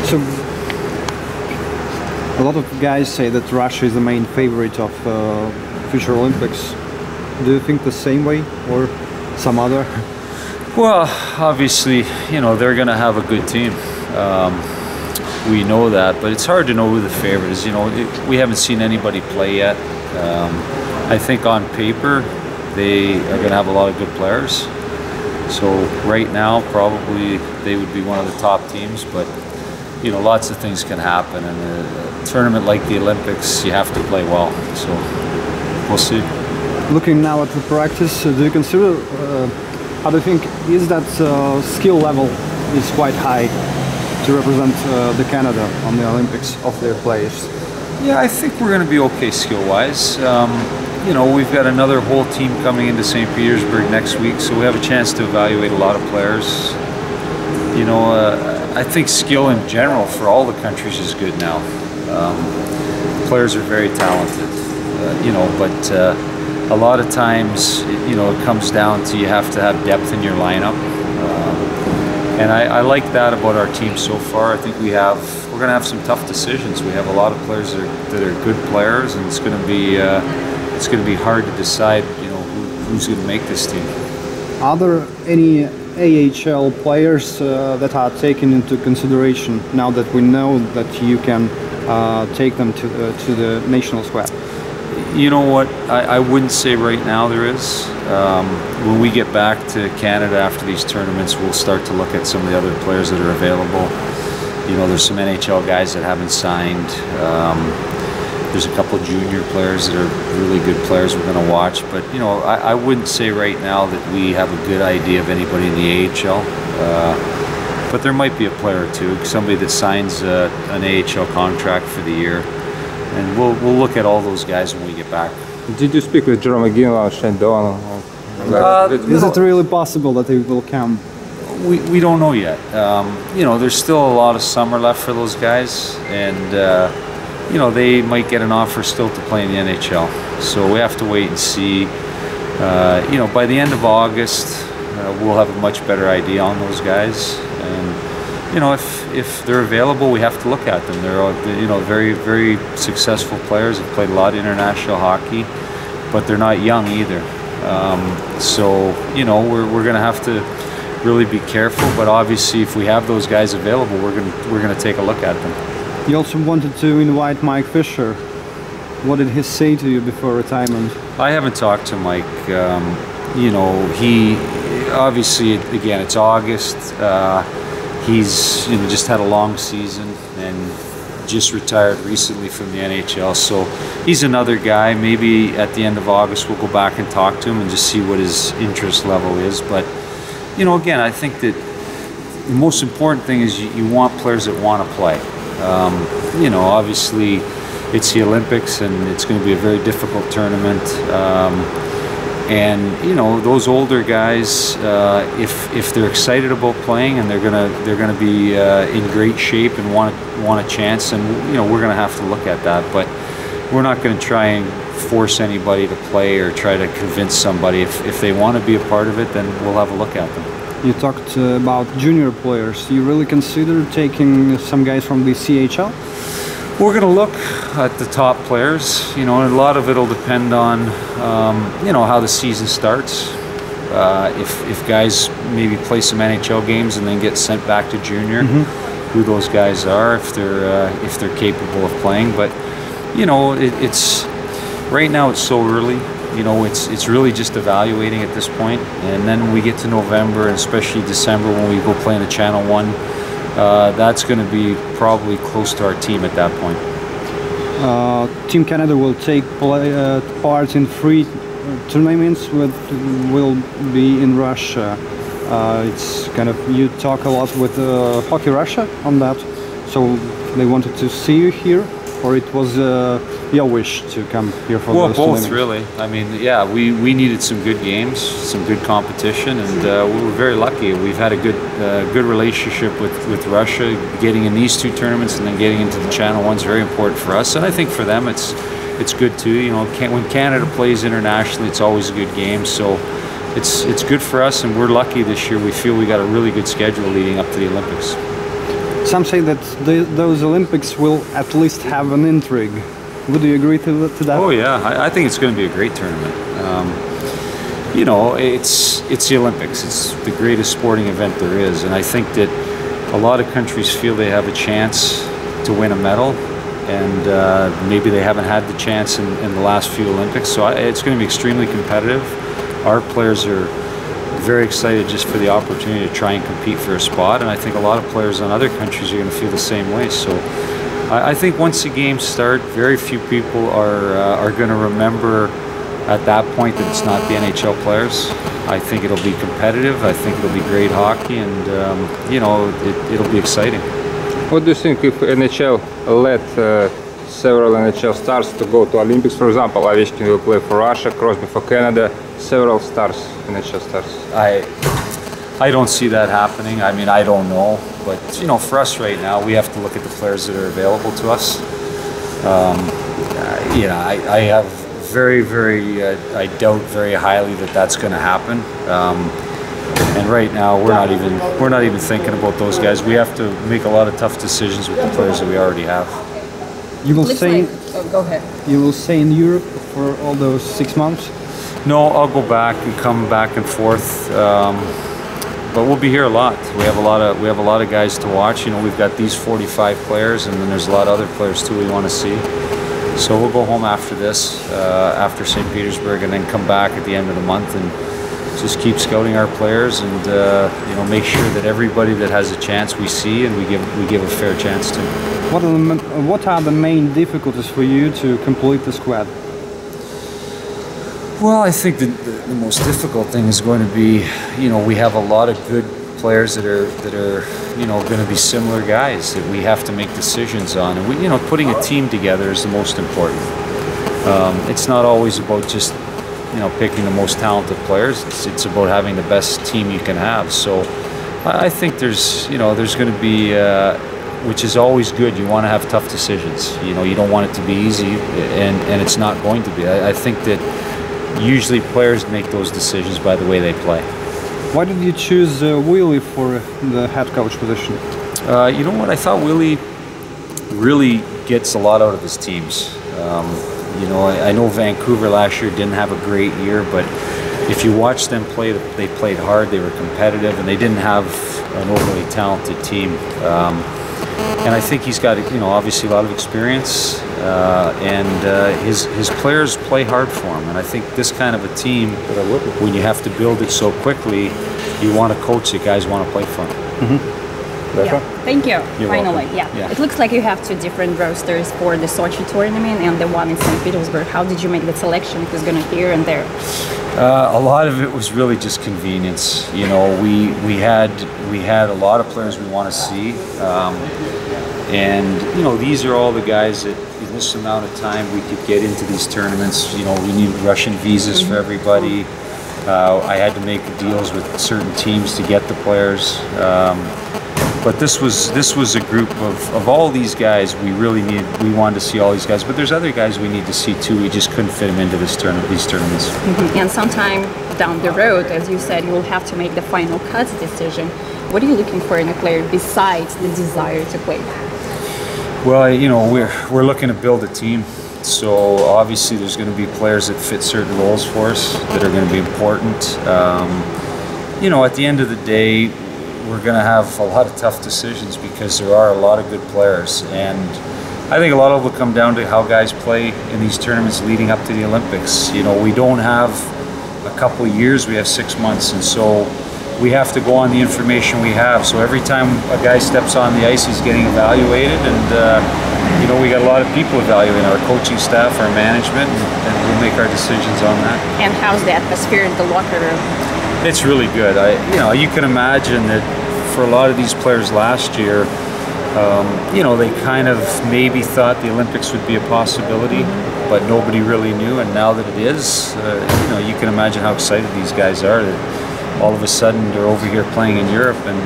So, a lot of guys say that Russia is the main favorite of future Olympics. Do you think the same way or some other? Well, obviously, you know, they're going to have a good team. We know that, but it's hard to know who the favorite is. You know, we haven't seen anybody play yet. I think on paper, they are going to have a lot of good players. So right now, probably they would be one of the top teams, but you know, lots of things can happen. And a tournament like the Olympics, you have to play well. So we'll see. Looking now at the practice, do you consider, how do you think, is that skill level is quite high to represent the Canada on the Olympics of their players? Yeah, I think we're going to be okay skill-wise. You know, we've got another whole team coming into St. Petersburg next week, so we have a chance to evaluate a lot of players. You know, I think skill in general for all the countries is good now. Players are very talented, you know, but a lot of times, you know, it comes down to you have to have depth in your lineup. And I like that about our team so far. I think we're going to have some tough decisions. We have a lot of players that are good players, and it's going to be hard to decide, you know, who's going to make this team. Are there any AHL players that are taken into consideration now that we know that you can take them to the national squad? You know what? I wouldn't say right now there is. When we get back to Canada after these tournaments, we'll start to look at some of the other players that are available. You know, there's some NHL guys that haven't signed. There's a couple junior players that are really good players we're going to watch. But, you know, I wouldn't say right now that we have a good idea of anybody in the AHL. But there might be a player or two, somebody that signs an AHL contract for the year. And we'll look at all those guys when we get back. Did you speak with Jerome McGinley, Shane Doan? Is it really possible that they will come? We don't know yet. You know, there's still a lot of summer left for those guys, and you know, they might get an offer still to play in the NHL. So we have to wait and see. You know, by the end of August, we'll have a much better idea on those guys. And you know, if they're available, we have to look at them. They're, you know, very, very successful players. Have played a lot of international hockey, but they're not young either. So you know, we're going to have to really be careful. But obviously, if we have those guys available, we're going to take a look at them. You also wanted to invite Mike Fisher. What did he say to you before retirement? I haven't talked to Mike. You know, he obviously, again, it's August. He's, you know, just had a long season and just retired recently from the NHL. So he's another guy. Maybe at the end of August we'll go back and talk to him and just see what his interest level is. But, you know, again, I think that the most important thing is you want players that want to play. You know, obviously it's the Olympics and it's going to be a very difficult tournament. And you know, those older guys, if they're excited about playing and they're gonna be in great shape and want a chance, and you know, we're gonna have to look at that. But we're not going to try and force anybody to play or try to convince somebody. If they want to be a part of it, then we'll have a look at them. You talked about junior players. You really consider taking some guys from the CHL? We're going to look at the top players, you know, and a lot of it will depend on, you know, how the season starts. If guys maybe play some NHL games and then get sent back to junior, who those guys are, if they're capable of playing. But you know, it's right now it's so early. You know, it's really just evaluating at this point. And then when we get to November and especially December when we go play in the Channel 1. That's going to be probably close to our team at that point. Team Canada will take part in 3 tournaments will be in Russia. It's kind of, you talk a lot with Hockey Russia on that, so they wanted to see you here, or it was your wish to come here for well, those both tournaments? Really. I mean, yeah, we needed some good games, some good competition, and we were very lucky. We've had a good relationship with Russia. Getting in these 2 tournaments and then getting into the Channel 1 is very important for us, and I think for them it's good too. You know, when Canada plays internationally, it's always a good game. So it's good for us, and we're lucky this year. We feel we got a really good schedule leading up to the Olympics. Some say that those Olympics will at least have an intrigue. Would you agree to that? Oh yeah, I think it's going to be a great tournament. You know, it's the Olympics. It's the greatest sporting event there is, and I think that a lot of countries feel they have a chance to win a medal, and maybe they haven't had the chance in the last few Olympics. So it's going to be extremely competitive. Our players are very excited just for the opportunity to try and compete for a spot, and I think a lot of players in other countries are going to feel the same way. So I think once the games start, very few people are going to remember at that point that it's not the NHL players. I think it'll be competitive. I think it'll be great hockey, and you know, it'll be exciting. What do you think if NHL let several NHL stars to go to Olympics? For example, Ovechkin will play for Russia, Crosby for Canada, several stars, NHL stars. I don't see that happening. I mean, I don't know, but you know, for us right now, we have to look at the players that are available to us. You know, I have I doubt very highly that that's going to happen. And right now, we're not even thinking about those guys. We have to make a lot of tough decisions with the players that we already have. You will stay. Go ahead. You will stay in Europe for all those 6 months. No, I'll go back and come back and forth. But we'll be here a lot. We have a lot of guys to watch. You know, we've got these 45 players, and then there's a lot of other players too we want to see. So we'll go home after this, after St. Petersburg, and then come back at the end of the month and just keep scouting our players, and you know, make sure that everybody that has a chance we see and we give a fair chance to. What are the main difficulties for you to complete the squad? Well, I think that the most difficult thing is going to be, you know, we have a lot of good players that are you know, going to be similar guys that we have to make decisions on, and you know, putting a team together is the most important. It's not always about just, you know, picking the most talented players. It's about having the best team you can have. So I think there's going to be, which is always good. You want to have tough decisions. You know, you don't want it to be easy, and it's not going to be. I think that usually players make those decisions by the way they play. Why did you choose Willie for the head coach position? You know what? I thought Willie really gets a lot out of his teams. You know, I know Vancouver last year didn't have a great year, but if you watch them play, they played hard, they were competitive, and they didn't have an overly talented team. And I think he's got, you know, obviously a lot of experience, and his players play hard for him. And I think this kind of a team, when you have to build it so quickly, you want to coach that guys want to play for him. Mm-hmm. Yeah. Thank you. You're Finally, welcome. yeah. It looks like you have two different rosters for the Sochi tournament and the one in St. Petersburg. How did you make the selection? Who's going to here and there? A lot of it was really just convenience. You know, we had a lot of players we want to see, and you know, these are all the guys that in this amount of time we could get into these tournaments. You know, we need Russian visas for everybody. I had to make deals with certain teams to get the players. But this was a group of all these guys we wanted to see all these guys, but there's other guys we need to see too. We just couldn't fit them into these tournaments. Mm-hmm. And sometime down the road, as you said, you will have to make the final cuts decision. What are you looking for in a player besides the desire to play? Well, you know, we're looking to build a team. So obviously there's going to be players that fit certain roles for us that are going to be important. You know, at the end of the day, we're going to have a lot of tough decisions because there are a lot of good players, and I think a lot of it will come down to how guys play in these tournaments leading up to the Olympics. You know, we don't have a couple of years, we have 6 months, and so we have to go on the information we have. So every time a guy steps on the ice, he's getting evaluated, and you know, we got a lot of people evaluating our coaching staff, our management, and we'll make our decisions on that. And how's the atmosphere in the locker room? It's really good. You know, you can imagine that for a lot of these players last year, you know, they kind of maybe thought the Olympics would be a possibility, but nobody really knew. And now that it is, you know, you can imagine how excited these guys are that all of a sudden they're over here playing in Europe and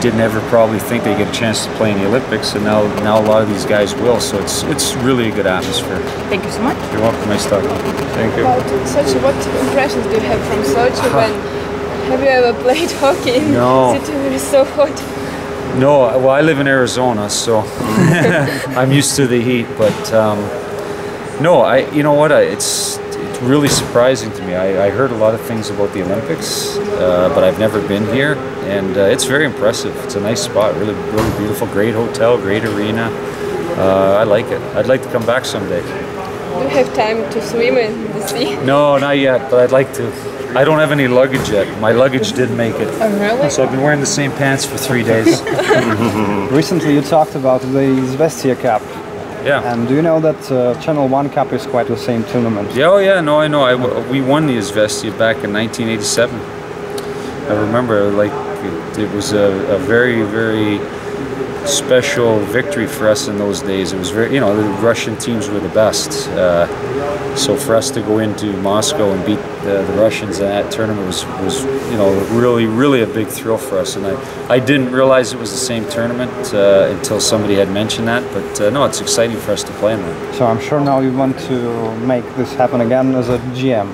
didn't ever probably think they'd get a chance to play in the Olympics, and now a lot of these guys will. So it's really a good atmosphere. Thank you so much. You're welcome. Nice talking. Thank you. About Sochi, what impressions do you have from Sochi? Have you ever played hockey in No. city where it's so hot? No, well, I live in Arizona, so I'm used to the heat. But no, you know what? It's really surprising to me. I heard a lot of things about the Olympics, but I've never been here, and it's very impressive. It's a nice spot, really, really beautiful, great hotel, great arena. I like it. I'd like to come back someday. Do you have time to swim in the sea? No, not yet, but I'd like to. I don't have any luggage yet. My luggage didn't make it. Oh, really? So I've been wearing the same pants for 3 days. Recently you talked about the Izvestia Cup. Yeah. And do you know that Channel 1 Cup is quite the same tournament? Yeah, oh yeah, no, I know. We won the Izvestia back in 1987. I remember, like, it was a very, very special victory for us in those days. It was very, you know, the Russian teams were the best. So for us to go into Moscow and beat the Russians in that tournament was you know, really, really a big thrill for us. And I didn't realize it was the same tournament until somebody had mentioned that. But no, it's exciting for us to play in that. So I'm sure now you want to make this happen again as a GM.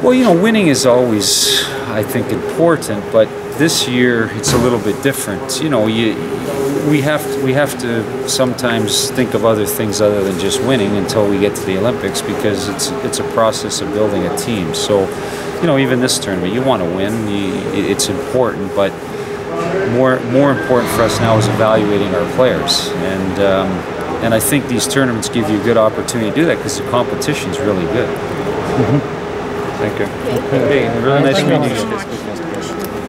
Well, you know, winning is always, I think, important, but this year it's a little bit different. You know, we have to sometimes think of other things other than just winning until we get to the Olympics, because it's a process of building a team. So, you know, even this tournament, you want to win. It's important, but more important for us now is evaluating our players, and I think these tournaments give you a good opportunity to do that because the competition's really good. Thank you. Okay, really nice meeting you.